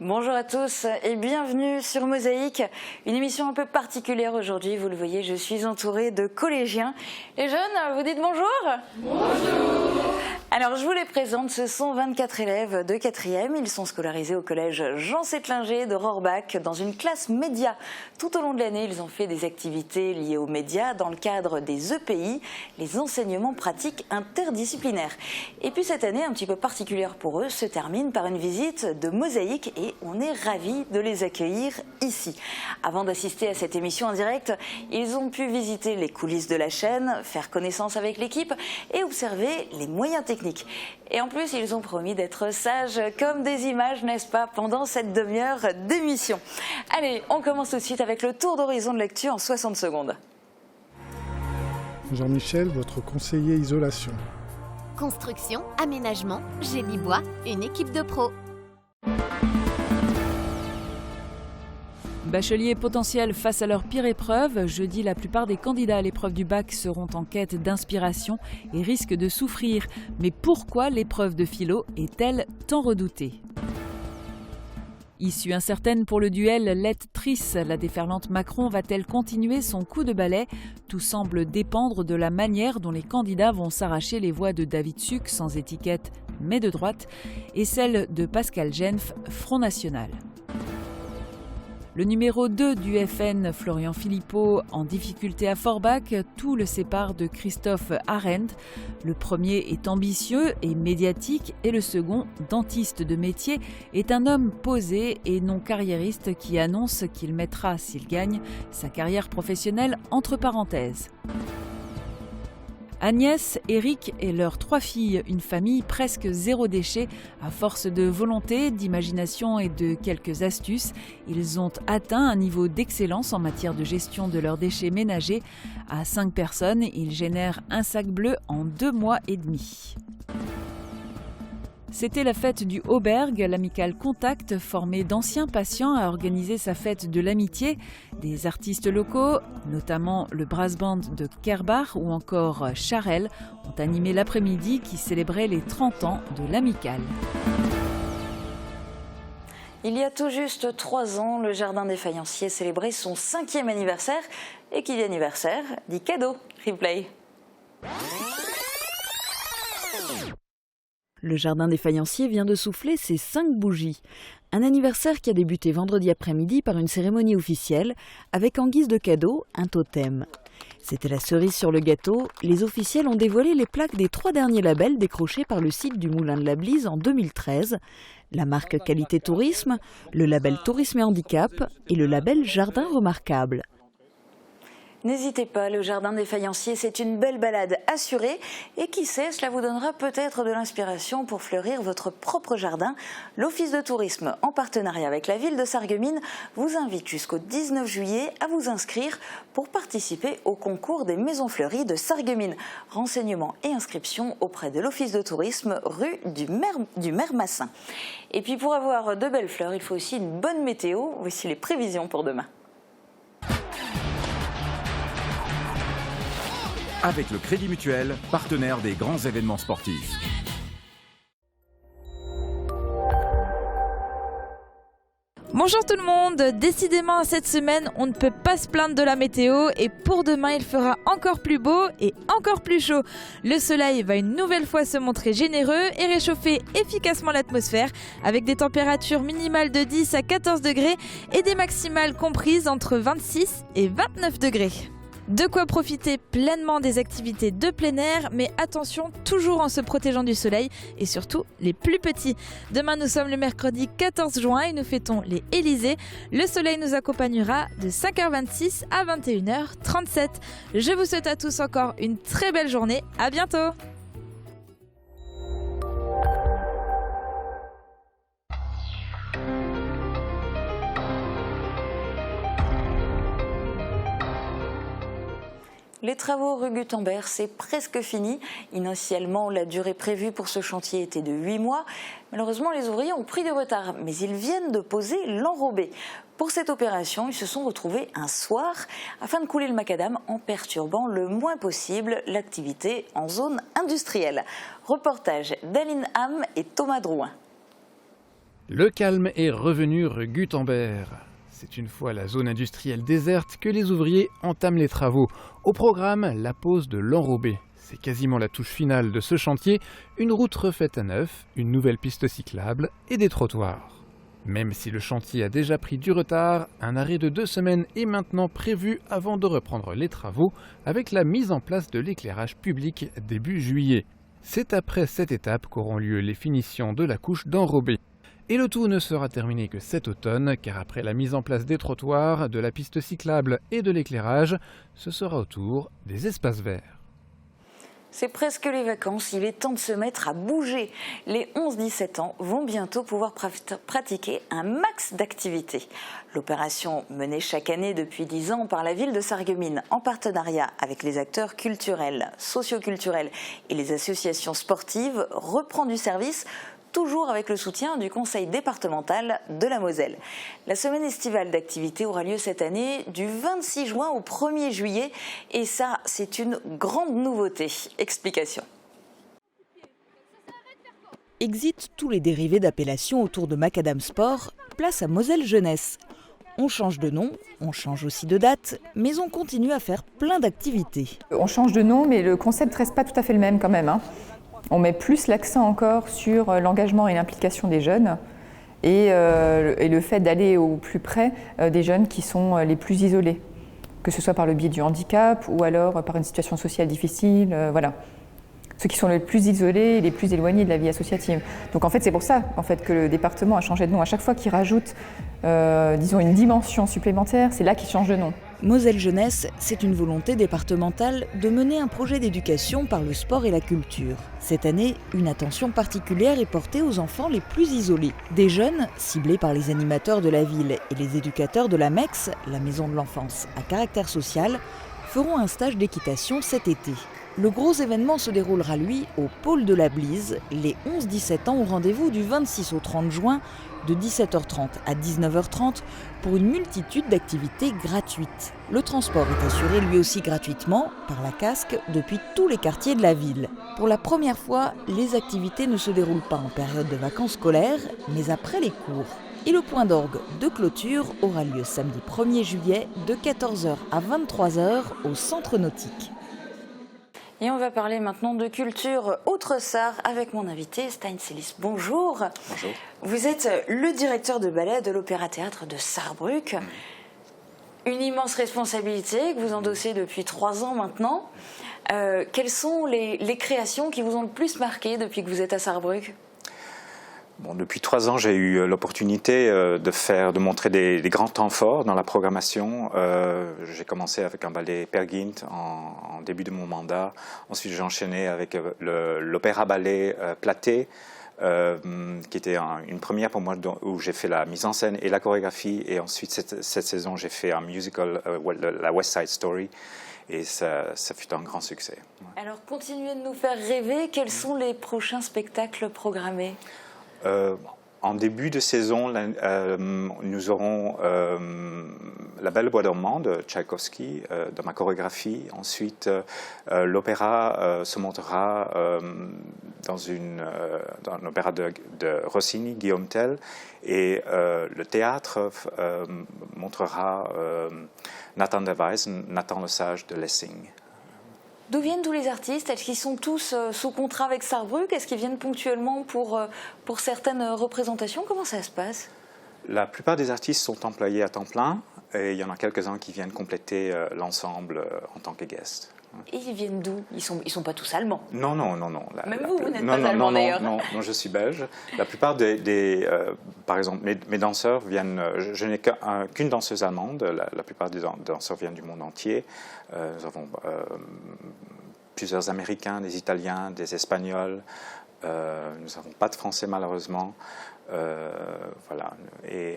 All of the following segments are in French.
Bonjour à tous et bienvenue sur Mosaïque, une émission un peu particulière aujourd'hui. Vous le voyez, je suis entourée de collégiens. Les jeunes, vous dites bonjour? Bonjour. Alors je vous les présente, ce sont 24 élèves de 4e. Ils sont scolarisés au collège Jean Settlinger de Rohrbach dans une classe média. Tout au long de l'année, ils ont fait des activités liées aux médias dans le cadre des EPI, les enseignements pratiques interdisciplinaires. Et puis cette année, un petit peu particulière pour eux, se termine par une visite de Mosaïque et on est ravis de les accueillir ici. Avant d'assister à cette émission en direct, ils ont pu visiter les coulisses de la chaîne, faire connaissance avec l'équipe et observer les moyens techniques. Et en plus, ils ont promis d'être sages comme des images, n'est-ce pas, pendant cette demi-heure d'émission. Allez, on commence tout de suite avec le tour d'horizon de lecture en 60 secondes. Jean-Michel, votre conseiller isolation. Construction, aménagement, génie bois, une équipe de pros. Bacheliers potentiels face à leur pire épreuve, jeudi la plupart des candidats à l'épreuve du bac seront en quête d'inspiration et risquent de souffrir. Mais pourquoi l'épreuve de philo est-elle tant redoutée ? Issue incertaine pour le duel Lett-Triss, la déferlante Macron va-t-elle continuer son coup de balai? Tout semble dépendre de la manière dont les candidats vont s'arracher les voix de David Suc, sans étiquette mais de droite, et celle de Pascal Genf, Front National. Le numéro 2 du FN, Florian Philippot, en difficulté à Forbach, tout le sépare de Christophe Arendt. Le premier est ambitieux et médiatique et le second, dentiste de métier, est un homme posé et non carriériste qui annonce qu'il mettra, s'il gagne, sa carrière professionnelle entre parenthèses. Agnès, Eric et leurs 3 filles, une famille presque zéro déchet. À force de volonté, d'imagination et de quelques astuces, ils ont atteint un niveau d'excellence en matière de gestion de leurs déchets ménagers. À 5 personnes, ils génèrent un sac bleu en 2 mois et demi. C'était la fête du Auberg, l'amicale Contact, formée d'anciens patients, a organisé sa fête de l'amitié. Des artistes locaux, notamment le brass band de Kerbach ou encore Charel, ont animé l'après-midi qui célébrait les 30 ans de l'amicale. Il y a tout juste 3 ans, le Jardin des Faïenciers célébrait son 5e anniversaire. Et qui dit anniversaire dit cadeau. Replay. Le Jardin des Faïenciers vient de souffler ses 5 bougies. Un anniversaire qui a débuté vendredi après-midi par une cérémonie officielle avec en guise de cadeau un totem. C'était la cerise sur le gâteau. Les officiels ont dévoilé les plaques des 3 derniers labels décrochés par le site du Moulin de la Blise en 2013. La marque Qualité Tourisme, le label Tourisme et Handicap et le label Jardin Remarquable. N'hésitez pas, le Jardin des Faïenciers, c'est une belle balade assurée. Et qui sait, cela vous donnera peut-être de l'inspiration pour fleurir votre propre jardin. L'Office de tourisme, en partenariat avec la ville de Sarreguemines, vous invite jusqu'au 19 juillet à vous inscrire pour participer au concours des maisons fleuries de Sarreguemines. Renseignements et inscriptions auprès de l'Office de tourisme, rue du Maire Massin. Et puis pour avoir de belles fleurs, il faut aussi une bonne météo. Voici les prévisions pour demain. Avec le Crédit Mutuel, partenaire des grands événements sportifs. Bonjour tout le monde, décidément cette semaine on ne peut pas se plaindre de la météo et pour demain il fera encore plus beau et encore plus chaud. Le soleil va une nouvelle fois se montrer généreux et réchauffer efficacement l'atmosphère avec des températures minimales de 10 à 14 degrés et des maximales comprises entre 26 et 29 degrés. De quoi profiter pleinement des activités de plein air, mais attention, toujours en se protégeant du soleil et surtout les plus petits. Demain, nous sommes le mercredi 14 juin et nous fêtons les Élysées. Le soleil nous accompagnera de 5h26 à 21h37. Je vous souhaite à tous encore une très belle journée. À bientôt! Les travaux rue Gutenberg, c'est presque fini. Initialement, la durée prévue pour ce chantier était de 8 mois. Malheureusement, les ouvriers ont pris du retard, mais ils viennent de poser l'enrobé. Pour cette opération, ils se sont retrouvés un soir afin de couler le macadam en perturbant le moins possible l'activité en zone industrielle. Reportage d'Aline Ham et Thomas Drouin. Le calme est revenu rue Gutenberg. C'est une fois la zone industrielle déserte que les ouvriers entament les travaux. Au programme, la pose de l'enrobé. C'est quasiment la touche finale de ce chantier, une route refaite à neuf, une nouvelle piste cyclable et des trottoirs. Même si le chantier a déjà pris du retard, un arrêt de 2 semaines est maintenant prévu avant de reprendre les travaux avec la mise en place de l'éclairage public début juillet. C'est après cette étape qu'auront lieu les finitions de la couche d'enrobé. Et le tout ne sera terminé que cet automne, car après la mise en place des trottoirs, de la piste cyclable et de l'éclairage, ce sera au tour des espaces verts. C'est presque les vacances, il est temps de se mettre à bouger. Les 11-17 ans vont bientôt pouvoir pratiquer un max d'activités. L'opération menée chaque année depuis 10 ans par la ville de Sarreguemines en partenariat avec les acteurs culturels, socioculturels et les associations sportives reprend du service, toujours avec le soutien du conseil départemental de la Moselle. La semaine estivale d'activité aura lieu cette année du 26 juin au 1er juillet et ça, c'est une grande nouveauté. Explication. Exit tous les dérivés d'appellation autour de Macadam Sport, place à Moselle Jeunesse. On change de nom, on change aussi de date, mais on continue à faire plein d'activités. On change de nom, mais le concept ne reste pas tout à fait le même quand même, hein. On met plus l'accent encore sur l'engagement et l'implication des jeunes et le fait d'aller au plus près des jeunes qui sont les plus isolés, que ce soit par le biais du handicap ou alors par une situation sociale difficile, voilà. Ceux qui sont les plus isolés et les plus éloignés de la vie associative. Donc en fait, c'est pour ça que le département a changé de nom. À chaque fois qu'il rajoute, disons, une dimension supplémentaire, c'est là qu'il change de nom. Moselle Jeunesse, c'est une volonté départementale de mener un projet d'éducation par le sport et la culture. Cette année, une attention particulière est portée aux enfants les plus isolés. Des jeunes, ciblés par les animateurs de la ville et les éducateurs de la MEX, la maison de l'enfance à caractère social, feront un stage d'équitation cet été. Le gros événement se déroulera, lui, au pôle de la Blise, les 11-17 ans au rendez-vous du 26 au 30 juin, de 17h30 à 19h30, pour une multitude d'activités gratuites. Le transport est assuré lui aussi gratuitement, par la casque, depuis tous les quartiers de la ville. Pour la première fois, les activités ne se déroulent pas en période de vacances scolaires, mais après les cours. Et le point d'orgue de clôture aura lieu samedi 1er juillet, de 14h à 23h, au Centre Nautique. Et on va parler maintenant de culture Autre-Sarre avec mon invité Stein Celis. Bonjour. Bonjour. Vous êtes le directeur de ballet de l'Opéra-Théâtre de Sarrebruck. Une immense responsabilité que vous endossez depuis 3 ans maintenant. Quelles sont les créations qui vous ont le plus marqué depuis que vous êtes à Sarrebruck ? Bon, depuis 3 ans, j'ai eu l'opportunité de montrer des grands temps forts dans la programmation. J'ai commencé avec un ballet Peer Gynt en début de mon mandat. Ensuite, j'ai enchaîné avec l'opéra-ballet Platée, qui était une première pour moi, où j'ai fait la mise en scène et la chorégraphie. Et ensuite, cette saison, j'ai fait un musical, la West Side Story. Et ça fut un grand succès. Alors, continuez de nous faire rêver. Quels sont les prochains spectacles programmés ? En début de saison, nous aurons La Belle au bois dormant de Tchaïkovski dans ma chorégraphie. Ensuite, l'opéra se montera dans un opéra de Rossini, Guillaume Tell, et le théâtre montrera Nathan der Weise, Nathan le Sage de Lessing. D'où viennent tous les artistes? Est-ce qu'ils sont tous sous contrat avec Sarrebruck? Est-ce qu'ils viennent ponctuellement pour certaines représentations? Comment ça se passe? La plupart des artistes sont employés à temps plein et il y en a quelques-uns qui viennent compléter l'ensemble en tant que guests. Et ils viennent d'où? Ils sont pas tous allemands? Non. Même vous n'êtes pas allemand d'ailleurs. Non, je suis belge. La plupart par exemple, mes danseurs viennent. Je n'ai qu'une danseuse allemande. La plupart des danseurs viennent du monde entier. Nous avons plusieurs Américains, des Italiens, des Espagnols. Nous n'avons pas de Français malheureusement. Voilà. Et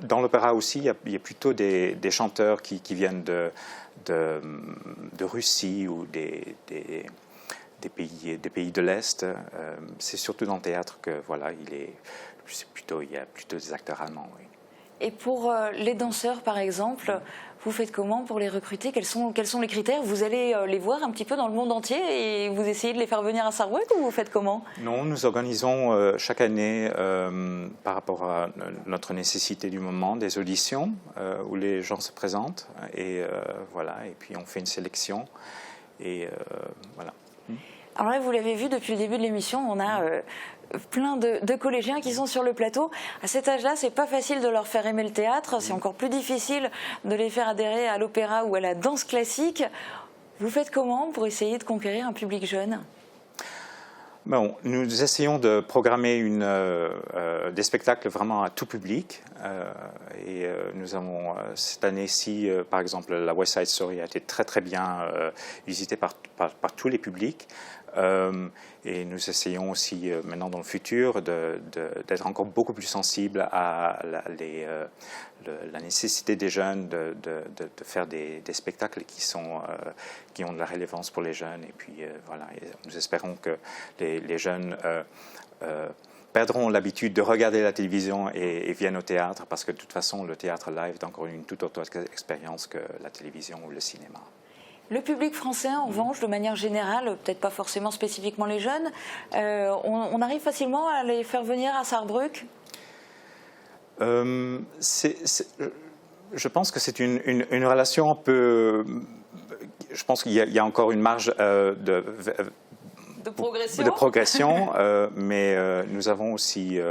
dans l'opéra aussi, il y a plutôt des chanteurs qui viennent de Russie ou des pays de l'Est. C'est surtout dans le théâtre que voilà, il y a plutôt des acteurs allemands. Oui. Et pour les danseurs, par exemple, vous faites comment pour les recruter? Quels sont les critères? Vous allez les voir un petit peu dans le monde entier et vous essayez de les faire venir à Sarrebruck ou vous faites comment? Non, nous organisons chaque année, par rapport à notre nécessité du moment, des auditions où les gens se présentent et voilà. Et puis on fait une sélection et voilà. Alors là, vous l'avez vu depuis le début de l'émission, on a plein de collégiens qui sont sur le plateau. À cet âge-là, c'est pas facile de leur faire aimer le théâtre, c'est encore plus difficile de les faire adhérer à l'opéra ou à la danse classique. Vous faites comment pour essayer de conquérir un public jeune? Bon, nous essayons de programmer des spectacles vraiment à tout public. Et nous avons cette année-ci, par exemple, la West Side Story a été très très bien visitée par tous les publics. Et nous essayons aussi maintenant dans le futur d'être encore beaucoup plus sensibles à la nécessité des jeunes de faire des spectacles qui ont de la relevance pour les jeunes. Et puis voilà, et nous espérons que les jeunes perdront l'habitude de regarder la télévision et viennent au théâtre, parce que de toute façon le théâtre live est encore une toute autre expérience que la télévision ou le cinéma. Le public français, en revanche, de manière générale, peut-être pas forcément spécifiquement les jeunes, on arrive facilement à les faire venir à Sarrebruck? Je pense que c'est une relation un peu... Je pense qu'il y a encore une marge de progression, mais nous avons aussi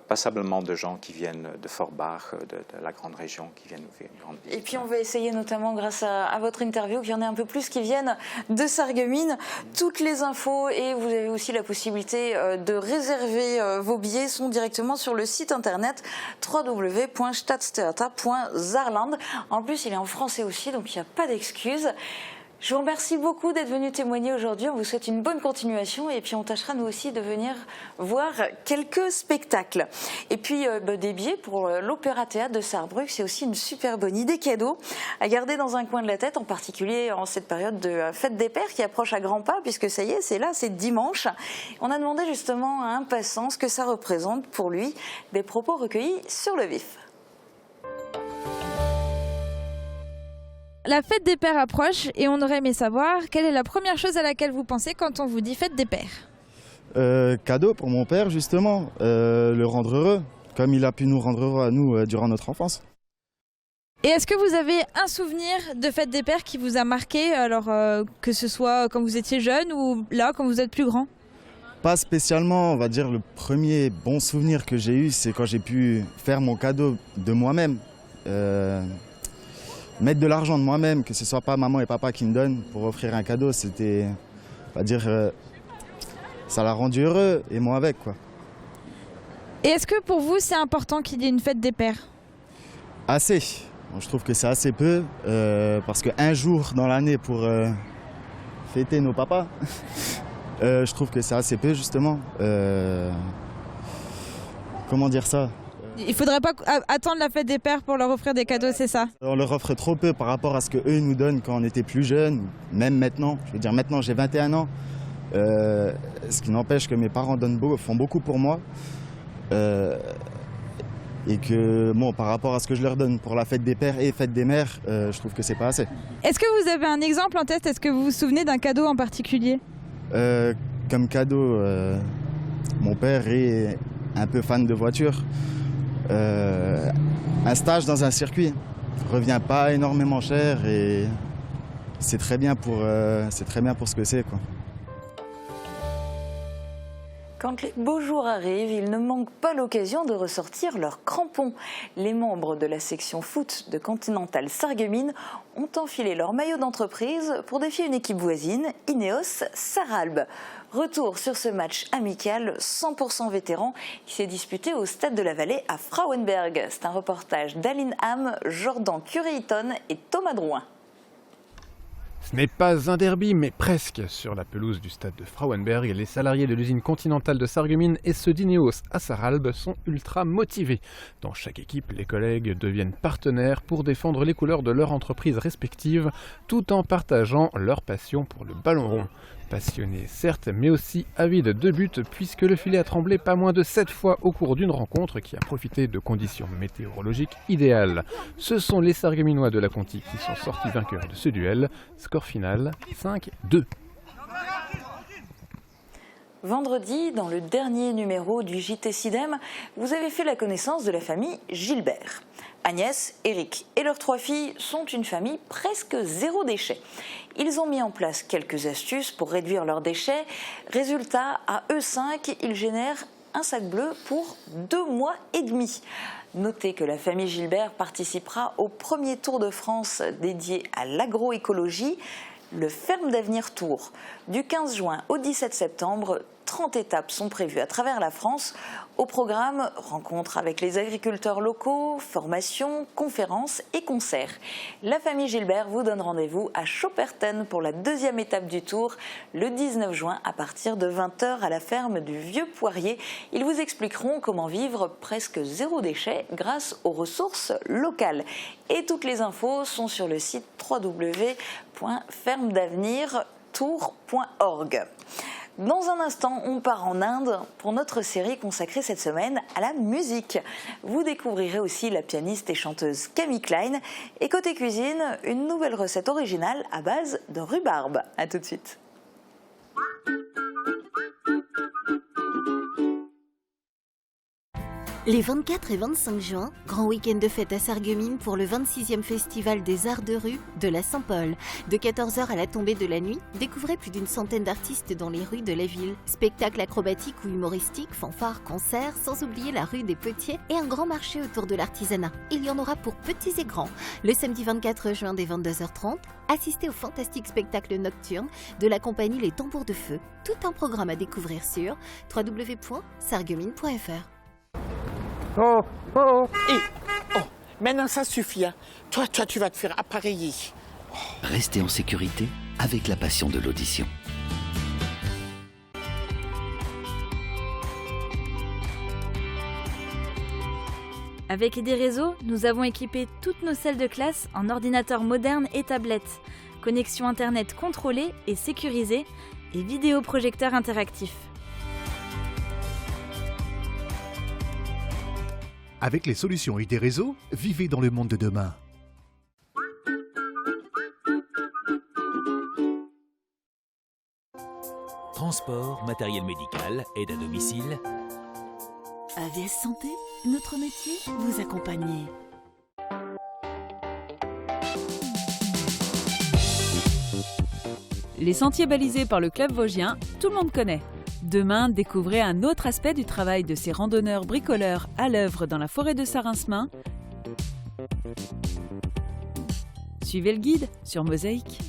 passablement de gens qui viennent de Forbach, de la grande région, qui viennent nous rendre visite. Et puis on va essayer, notamment grâce à votre interview, qu'il y en ait un peu plus qui viennent de Sarreguemines. Toutes les infos et vous avez aussi la possibilité de réserver vos billets sont directement sur le site internet www.staatstheater.saarland. En plus, il est en français aussi, donc il n'y a pas d'excuses. Je vous remercie beaucoup d'être venu témoigner aujourd'hui. On vous souhaite une bonne continuation et puis on tâchera nous aussi de venir voir quelques spectacles. Et puis des billets pour l'Opéra Théâtre de Sarrebruck, c'est aussi une super bonne idée cadeau à garder dans un coin de la tête, en particulier en cette période de fête des pères qui approche à grands pas, puisque ça y est, c'est dimanche. On a demandé justement à un passant ce que ça représente pour lui, des propos recueillis sur le vif. La fête des pères approche et on aurait aimé savoir quelle est la première chose à laquelle vous pensez quand on vous dit fête des pères. Cadeau pour mon père justement, le rendre heureux, comme il a pu nous rendre heureux à nous durant notre enfance. Et est-ce que vous avez un souvenir de fête des pères qui vous a marqué, alors que ce soit quand vous étiez jeune ou là quand vous êtes plus grand? Pas spécialement, on va dire le premier bon souvenir que j'ai eu, c'est quand j'ai pu faire mon cadeau de moi-même. Mettre de l'argent de moi-même, que ce soit pas maman et papa qui me donnent pour offrir un cadeau, c'était, on va dire, ça l'a rendu heureux et moi avec, quoi. Et est-ce que pour vous c'est important qu'il y ait une fête des pères? Assez. Je trouve que c'est assez peu, parce qu'un jour dans l'année pour fêter nos papas, je trouve que c'est assez peu justement. Comment dire ça? Il faudrait pas attendre la fête des pères pour leur offrir des cadeaux, c'est ça? On leur offre trop peu par rapport à ce qu'eux nous donnent quand on était plus jeunes, même maintenant. Je veux dire, maintenant j'ai 21 ans, ce qui n'empêche que mes parents font beaucoup pour moi. Et que, bon, par rapport à ce que je leur donne pour la fête des pères et fête des mères, je trouve que c'est pas assez. Est-ce que vous avez un exemple en tête? Est-ce que vous vous souvenez d'un cadeau en particulier? Comme cadeau, mon père est un peu fan de voitures. Un stage dans un circuit revient pas énormément cher et c'est très bien pour ce que c'est, quoi. Quand les beaux jours arrivent, ils ne manquent pas l'occasion de ressortir leurs crampons. Les membres de la section foot de Continental Sarreguemines ont enfilé leur maillot d'entreprise pour défier une équipe voisine, Ineos Sarralbe. Retour sur ce match amical 100% vétéran qui s'est disputé au Stade de la Vallée à Frauenberg. C'est un reportage d'Aline Ham, Jordan Curie-Hilton et Thomas Drouin. Ce n'est pas un derby, mais presque. Sur la pelouse du stade de Frauenberg, les salariés de l'usine Continentale de Sarreguemines et ceux d'Ineos à Sarralbe sont ultra motivés. Dans chaque équipe, les collègues deviennent partenaires pour défendre les couleurs de leur entreprise respective, tout en partageant leur passion pour le ballon rond. Passionné certes, mais aussi avide de but puisque le filet a tremblé pas moins de 7 fois au cours d'une rencontre qui a profité de conditions météorologiques idéales. Ce sont les Sarregueminois de la Conti qui sont sortis vainqueurs de ce duel. Score final 5-2. Vendredi, dans le dernier numéro du JT Sidem, vous avez fait la connaissance de la famille Gilbert. Agnès, Eric et leurs 3 filles sont une famille presque zéro déchet. Ils ont mis en place quelques astuces pour réduire leurs déchets. Résultat, à eux 5, ils génèrent un sac bleu pour 2 mois et demi. Notez que la famille Gilbert participera au premier Tour de France dédié à l'agroécologie, le Ferme d'Avenir Tour. Du 15 juin au 17 septembre, 30 étapes sont prévues à travers la France. Au programme, rencontres avec les agriculteurs locaux, formations, conférences et concerts. La famille Gilbert vous donne rendez-vous à Schopperten pour la 2e étape du Tour, le 19 juin à partir de 20h à la ferme du Vieux Poirier. Ils vous expliqueront comment vivre presque zéro déchet grâce aux ressources locales. Et toutes les infos sont sur le site www.fermedavenirtour.org. Dans un instant, on part en Inde pour notre série consacrée cette semaine à la musique. Vous découvrirez aussi la pianiste et chanteuse Camille Klein. Et côté cuisine, une nouvelle recette originale à base de rhubarbe. A tout de suite. Les 24 et 25 juin, grand week-end de fête à Sarreguemines pour le 26e festival des arts de rue de la Saint-Paul. De 14h à la tombée de la nuit, découvrez plus d'une centaine d'artistes dans les rues de la ville. Spectacles acrobatiques ou humoristiques, fanfares, concerts, sans oublier la rue des Potiers et un grand marché autour de l'artisanat. Il y en aura pour petits et grands. Le samedi 24 juin dès 22h30, assistez au fantastique spectacle nocturne de la compagnie Les Tambours de Feu. Tout un programme à découvrir sur www.sarreguemines.fr. Oh, oh, et, oh, maintenant ça suffit. Hein. Toi, tu vas te faire appareiller. Restez en sécurité avec la passion de l'audition. Avec des réseaux, nous avons équipé toutes nos salles de classe en ordinateurs modernes et tablettes, connexion Internet contrôlée et sécurisée et vidéoprojecteurs interactifs. Avec les solutions ID Réseau, vivez dans le monde de demain. Transport, matériel médical, aide à domicile. AVS Santé, notre métier, vous accompagner. Les sentiers balisés par le Club Vosgien, tout le monde connaît. Demain, découvrez un autre aspect du travail de ces randonneurs bricoleurs à l'œuvre dans la forêt de Sarinsmain. Suivez le guide sur Mosaïque.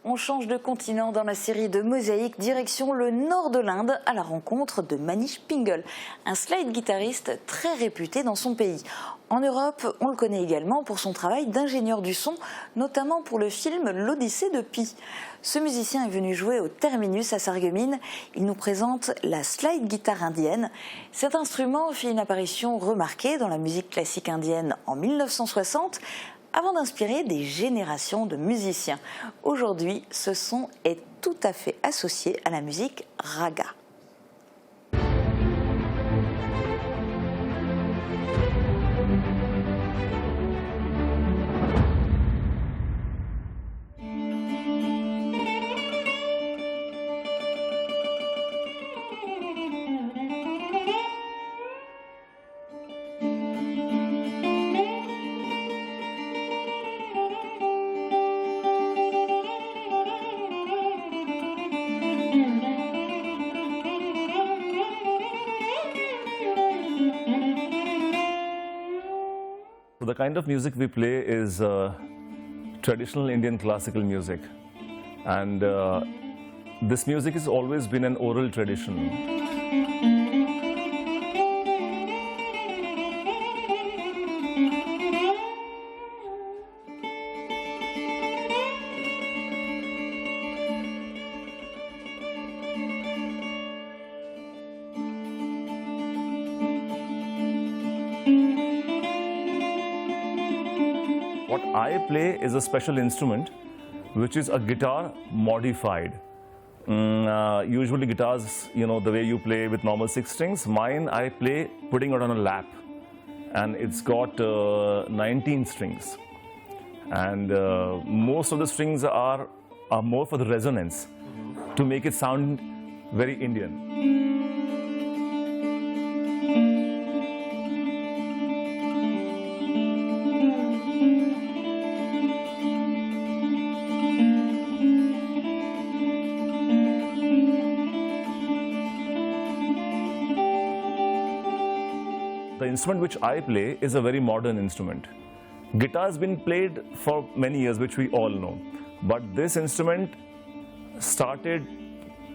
On change de continent dans la série de Mosaïque, direction le nord de l'Inde à la rencontre de Manish Pingle, un slide guitariste très réputé dans son pays. En Europe, on le connaît également pour son travail d'ingénieur du son, notamment pour le film L'Odyssée de Pi. Ce musicien est venu jouer au Terminus à Sarreguemines. Il nous présente la slide guitare indienne. Cet instrument fit une apparition remarquée dans la musique classique indienne en 1960, avant d'inspirer des générations de musiciens. Aujourd'hui, ce son est tout à fait associé à la musique raga. So the kind of music we play is traditional Indian classical music, and this music has always been an oral tradition. What I play is a special instrument, which is a guitar modified. Usually guitars, you know, the way you play with normal 6 strings. Mine, I play putting it on a lap, and it's got 19 strings. And most of the strings are more for the resonance, to make it sound very Indian. The instrument which I play is a very modern instrument. Guitar has been played for many years, which we all know. But this instrument started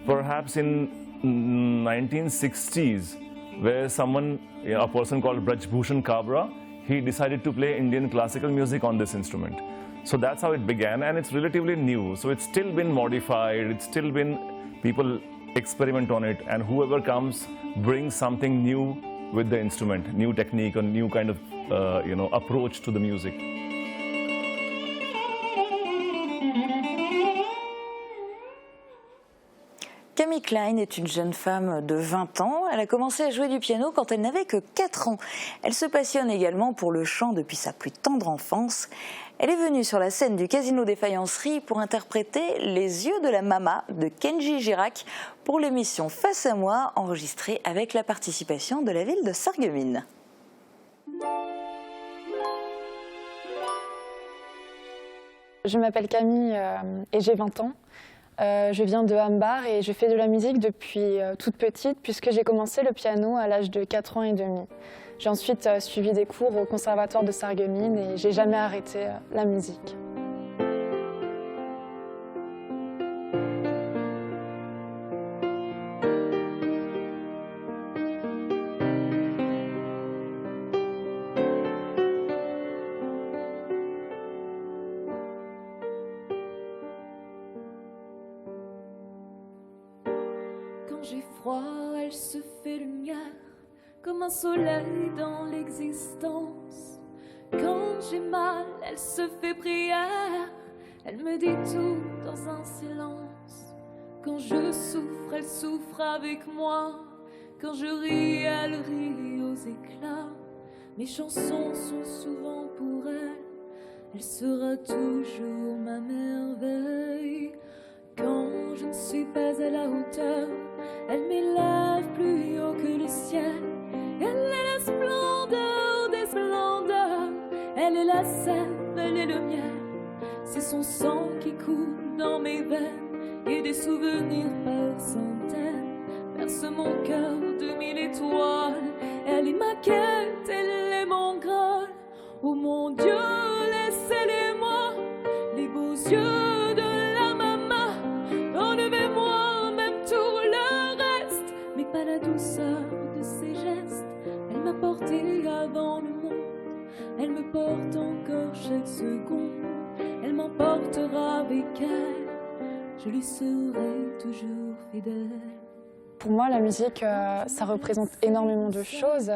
perhaps in 1960s, where a person called Braj Bhushan Kabra, he decided to play Indian classical music on this instrument. So that's how it began, and it's relatively new. So it's still been modified, it's still been, people experiment on it, and whoever comes brings something new with the instrument, new technique, a new kind of approach to the music. Camille Klein est une jeune femme de 20 ans. Elle a commencé à jouer du piano quand elle n'avait que 4 ans. Elle se passionne également pour le chant depuis sa plus tendre enfance. Elle est venue sur la scène du Casino des Faïenceries pour interpréter Les yeux de la Mama de Kenji Girac pour l'émission Face à moi, enregistrée avec la participation de la ville de Sarreguemines. Je m'appelle Camille et j'ai 20 ans. Je viens de Hambar et je fais de la musique depuis toute petite puisque j'ai commencé le piano à l'âge de 4 ans et demi. J'ai ensuite suivi des cours au conservatoire de Sarreguemines et j'ai jamais arrêté la musique. Quand j'ai froid, elle se fait lumière, comme un soleil dans l'existence. Quand j'ai mal, elle se fait prière, elle me dit tout dans un silence. Quand je souffre, elle souffre avec moi. Quand je ris, elle rit aux éclats. Mes chansons sont souvent pour elle, elle sera toujours ma merveille. Quand je ne suis pas à la hauteur, elle m'élève plus haut que le ciel. Elle est la splendeur des splendeurs, elle est la sève, elle est le miel. C'est son sang qui coule dans mes veines et des souvenirs par centaines bercent mon cœur de 1000 étoiles. Elle est ma quête, elle est mon graal. Oh mon Dieu, laissez-les-moi, les beaux yeux de la maman. Enlevez-moi même tout le reste, mais pas la douceur de ses gestes. Elle m'a porté avant le monde, elle me porte encore chaque seconde. Elle m'emportera avec elle, je lui serai toujours fidèle. Pour moi, la musique, ça représente énormément de choses,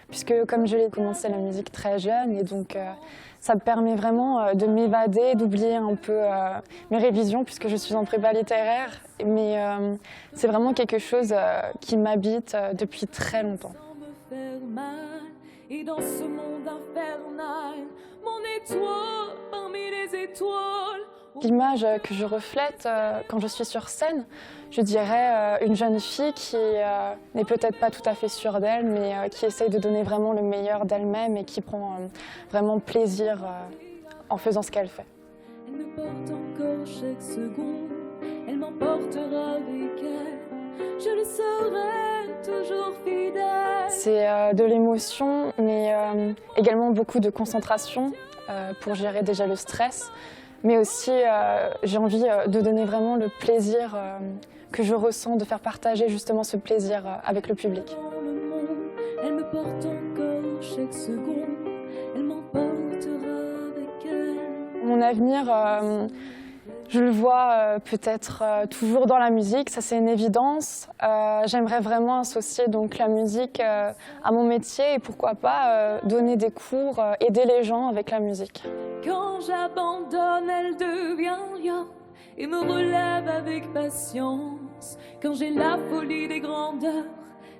puisque comme je l'ai commencé la musique très jeune, et donc ça me permet vraiment de m'évader, d'oublier un peu mes révisions, puisque je suis en prépa littéraire. Mais c'est vraiment quelque chose qui m'habite depuis très longtemps. Et dans ce monde infernal, mon étoile parmi les étoiles. L'image que je reflète quand je suis sur scène, je dirais une jeune fille qui n'est peut-être pas tout à fait sûre d'elle, mais qui essaye de donner vraiment le meilleur d'elle-même et qui prend vraiment plaisir en faisant ce qu'elle fait. Elle me porte encore chaque seconde, elle m'emportera avec elle, je lui serai toujours fidèle. C'est de l'émotion, mais également beaucoup de concentration pour gérer déjà le stress. Mais aussi, j'ai envie de donner vraiment le plaisir que je ressens, de faire partager justement ce plaisir avec le public. Elle me porte encore chaque seconde, elle m'emportera avec elle. Mon avenir, je le vois peut-être toujours dans la musique, ça c'est une évidence. J'aimerais vraiment associer donc la musique à mon métier et pourquoi pas donner des cours, aider les gens avec la musique. Quand j'abandonne, elle devient lion et me relève avec patience. Quand j'ai la folie des grandeurs,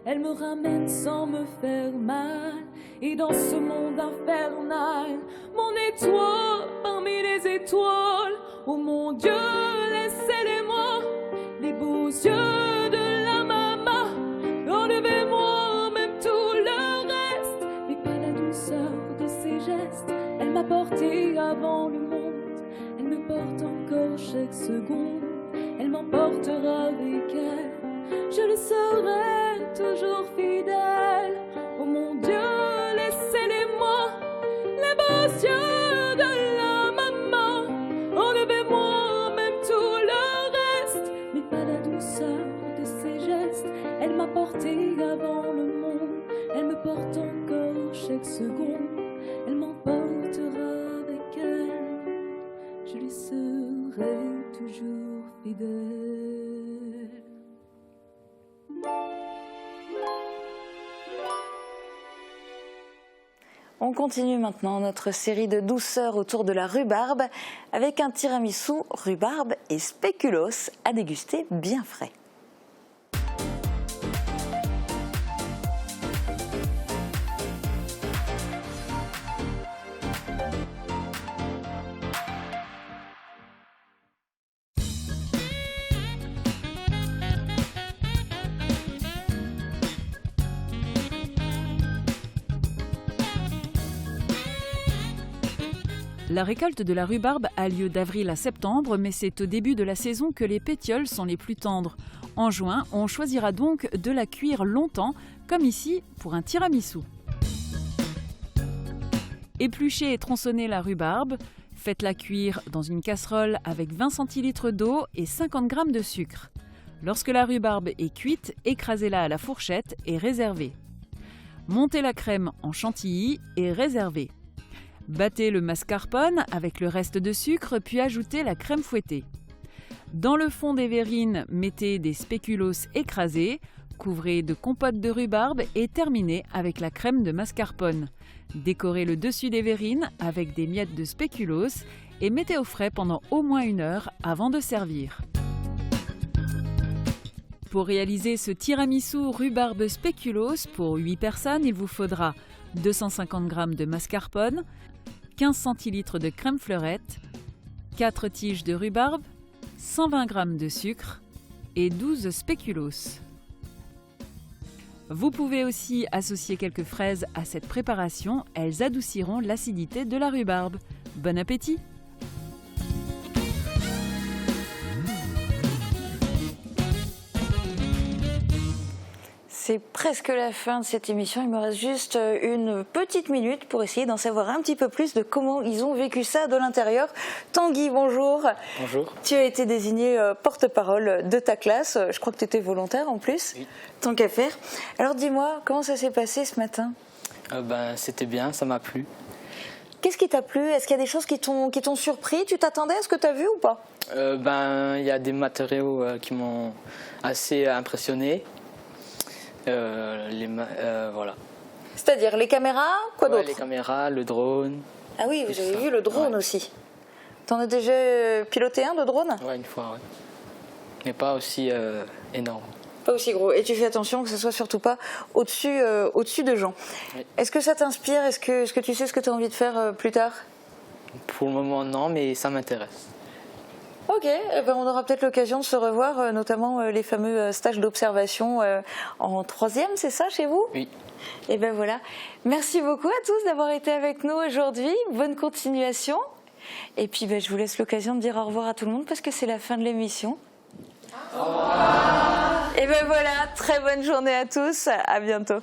elle me ramène sans me faire mal. Et dans ce monde infernal, mon étoile parmi les étoiles, oh mon Dieu, laissez-les-moi, les beaux yeux de la maman. Enlevez-moi même tout le reste, mais pas la douceur de ses gestes. Elle m'a porté avant le monde, elle me porte encore chaque seconde. Elle m'emportera avec elle, je le serai toujours fidèle. Oh mon Dieu, laissez-les-moi, les beaux yeux de la maman. Enlevez-moi même tout le reste, mais pas la douceur de ses gestes. Elle m'a porté avant le monde, elle me porte encore chaque seconde. Elle m'emportera avec elle, je lui serai toujours fidèle. On continue maintenant notre série de douceurs autour de la rhubarbe avec un tiramisu rhubarbe et spéculoos à déguster bien frais. La récolte de la rhubarbe a lieu d'avril à septembre, mais c'est au début de la saison que les pétioles sont les plus tendres. En juin, on choisira donc de la cuire longtemps, comme ici pour un tiramisu. Épluchez et tronçonnez la rhubarbe, faites-la cuire dans une casserole avec 20 centilitres d'eau et 50 g de sucre. Lorsque la rhubarbe est cuite, écrasez-la à la fourchette et réservez. Montez la crème en chantilly et réservez. Battez le mascarpone avec le reste de sucre, puis ajoutez la crème fouettée. Dans le fond des verrines, mettez des spéculoos écrasés, couvrez de compote de rhubarbe et terminez avec la crème de mascarpone. Décorez le dessus des verrines avec des miettes de spéculoos et mettez au frais pendant au moins 1 heure avant de servir. Pour réaliser ce tiramisu rhubarbe spéculoos pour 8 personnes, il vous faudra 250 g de mascarpone, 15 centilitres de crème fleurette, 4 tiges de rhubarbe, 120 g de sucre et 12 spéculoos. Vous pouvez aussi associer quelques fraises à cette préparation, elles adouciront l'acidité de la rhubarbe. Bon appétit! C'est presque la fin de cette émission, il me reste juste une petite minute pour essayer d'en savoir un petit peu plus de comment ils ont vécu ça de l'intérieur. Tanguy, bonjour. Bonjour. Tu as été désigné porte-parole de ta classe, je crois que tu étais volontaire en plus, oui. Tant qu'à faire. Alors dis-moi, comment ça s'est passé ce matin? C'était bien, ça m'a plu. Qu'est-ce qui t'a plu? Est-ce qu'il y a des choses qui t'ont surpris? Tu t'attendais à ce que tu as vu ou pas? Il y a des matériaux qui m'ont assez impressionné. Voilà. C'est-à-dire les caméras, quoi d'autre? Les caméras, le drone. Ah oui, vous avez vu le drone aussi. T'en as déjà piloté un de drone? Ouais, une fois, ouais. Mais pas aussi énorme. Pas aussi gros. Et tu fais attention que ce soit surtout pas au-dessus de gens. Oui. Est-ce que ça t'inspire? Est-ce que tu sais ce que tu as envie de faire plus tard? Pour le moment, non, mais ça m'intéresse. Ok, on aura peut-être l'occasion de se revoir, notamment les fameux stages d'observation en 3e, c'est ça chez vous? Oui. Et ben voilà. Merci beaucoup à tous d'avoir été avec nous aujourd'hui. Bonne continuation. Et puis je vous laisse l'occasion de dire au revoir à tout le monde parce que c'est la fin de l'émission. Au revoir. Et ben voilà, très bonne journée à tous. À bientôt.